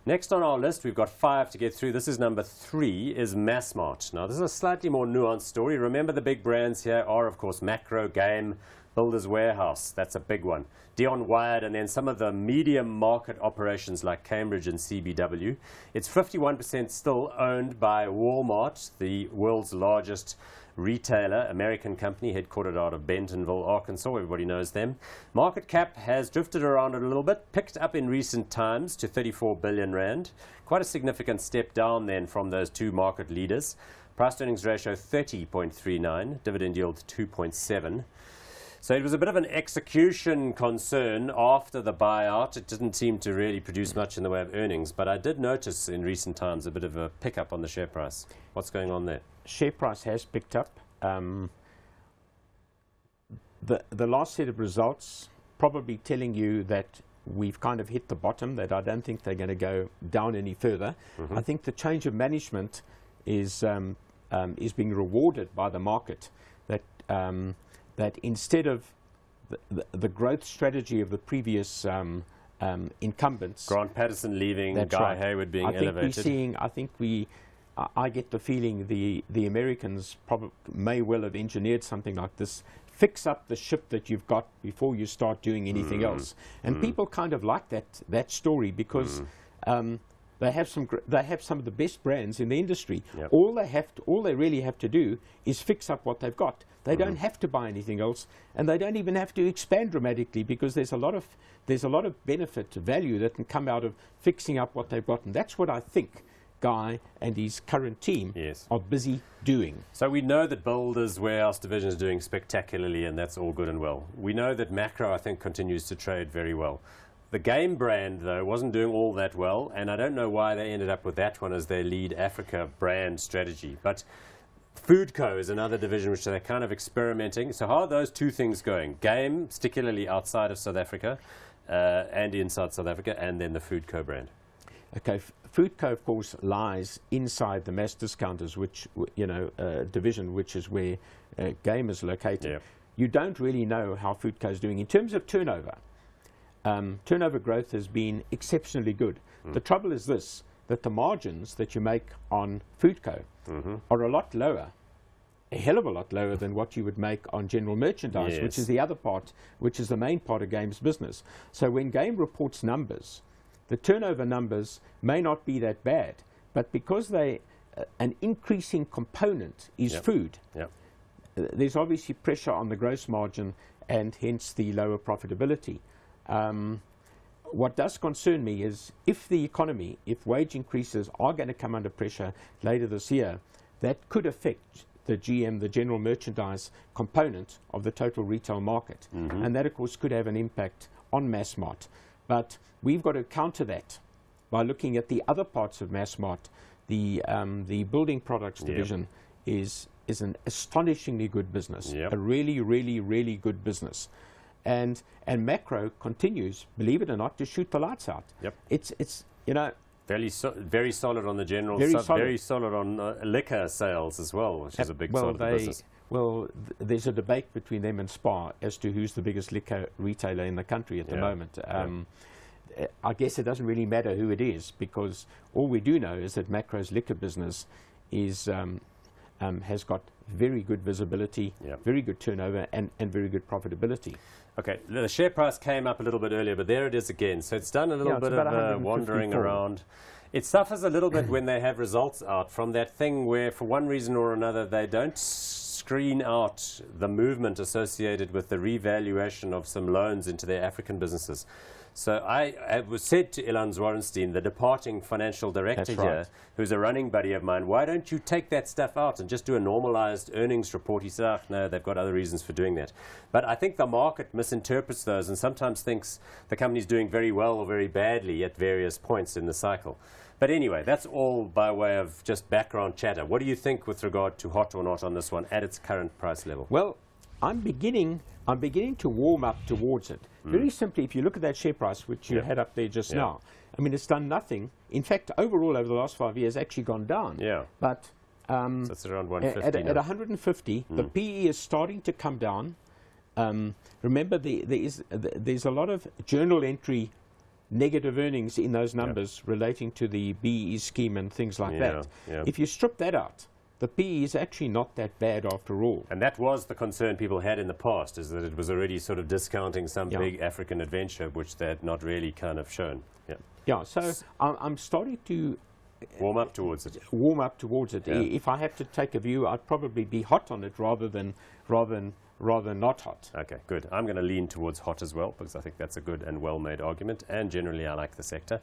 Next on our list, we've got 5 to get through. This is number 3, is Massmart. Now, this is a slightly more nuanced story. Remember, the big brands here are, of course, Macro, Game, Builders Warehouse. That's a big one. DionWired, and then some of the medium market operations like Cambridge and CBW. It's 51% still owned by Walmart, the world's largest retailer, American company, headquartered out of Bentonville, Arkansas. Everybody knows them. Market cap has drifted around a little bit, picked up in recent times to 34 billion rand. Quite a significant step down then from those two market leaders. Price earnings ratio 30.39, dividend yield 2.7. So it was a bit of an execution concern after the buyout. It didn't seem to really produce much in the way of earnings, but I did notice in recent times a bit of a pickup on the share price. What's going on there? Share price has picked up. The last set of results probably telling you that we've kind of hit the bottom, that I don't think they're going to go down any further. I think the change of management is being rewarded by the market, that that instead of the growth strategy of the previous incumbents, Grant Patterson leaving, Guy Hayward being elevated. I get the feeling the Americans probably may well have engineered something like this. Fix up the ship that you've got before you start doing anything else. And people kind of like that story because they have some of the best brands in the industry. Yep. All they really have to do is fix up what they've got. They don't have to buy anything else, and they don't even have to expand dramatically because there's a lot of benefit, value that can come out of fixing up what they've got, and that's what I think Guy and his current team are busy doing. So we know that Builders Warehouse division is doing spectacularly, and that's all good and well. We know that Macro, I think, continues to trade very well. The Game brand, though, wasn't doing all that well, and I don't know why they ended up with that one as their lead Africa brand strategy. But Foodco is another division which they're kind of experimenting. So how are those two things going? Game, particularly outside of South Africa and inside South Africa, and then the Foodco brand. Okay, Foodco, of course, lies inside the mass discounters, which division, which is where Game is located. Yep. You don't really know how Foodco is doing in terms of turnover. Turnover growth has been exceptionally good. The trouble is this, that the margins that you make on Foodco are a lot lower, a hell of a lot lower than what you would make on general merchandise, which is the other part, which is the main part of Game's business. So when Game reports numbers, the turnover numbers may not be that bad, but because an increasing component is food, there's obviously pressure on the gross margin and hence the lower profitability. What does concern me is if the economy, if wage increases are going to come under pressure later this year, that could affect the GM, the general merchandise component of the total retail market. And that, of course, could have an impact on Massmart. But we've got to counter that by looking at the other parts of Massmart. The building products division is an astonishingly good business, a really, really, really good business. And Macro continues, believe it or not, to shoot the lights out. It's very solid on the general, very solid on liquor sales as well, which is a big side of the business. Well, there's a debate between them and Spar as to who's the biggest liquor retailer in the country at the moment. I guess it doesn't really matter who it is, because all we do know is that Macro's liquor business is has got very good visibility, very good turnover, and very good profitability. Okay, the share price came up a little bit earlier, but there it is again. So it's done a little bit of wandering around. It suffers a little bit when they have results out from that thing where, for one reason or another, they don't screen out the movement associated with the revaluation of some loans into their African businesses. So I was said to Ilan Zwarenstein, the departing financial director here, who's a running buddy of mine, why don't you take that stuff out and just do a normalized earnings report? He said, no, they've got other reasons for doing that. But I think the market misinterprets those and sometimes thinks the company's doing very well or very badly at various points in the cycle. But anyway, that's all by way of just background chatter. What do you think with regard to hot or not on this one at its current price level? Well, I'm beginning to warm up towards it. Very simply, if you look at that share price, which you had up there just now, I mean, it's done nothing. In fact, overall, over the last 5 years, actually gone down. But so it's around 150 at 150, the PE is starting to come down. Remember, there's a lot of journal entry negative earnings in those numbers relating to the BE scheme and things like that. If you strip that out, the PE is actually not that bad after all. And that was the concern people had in the past, is that it was already sort of discounting some big African adventure, which they had not really kind of shown. Yeah, so I'm starting to warm up towards it. If I had to take a view, I'd probably be hot on it rather than not hot. Okay, good. I'm going to lean towards hot as well, because I think that's a good and well-made argument, and generally I like the sector.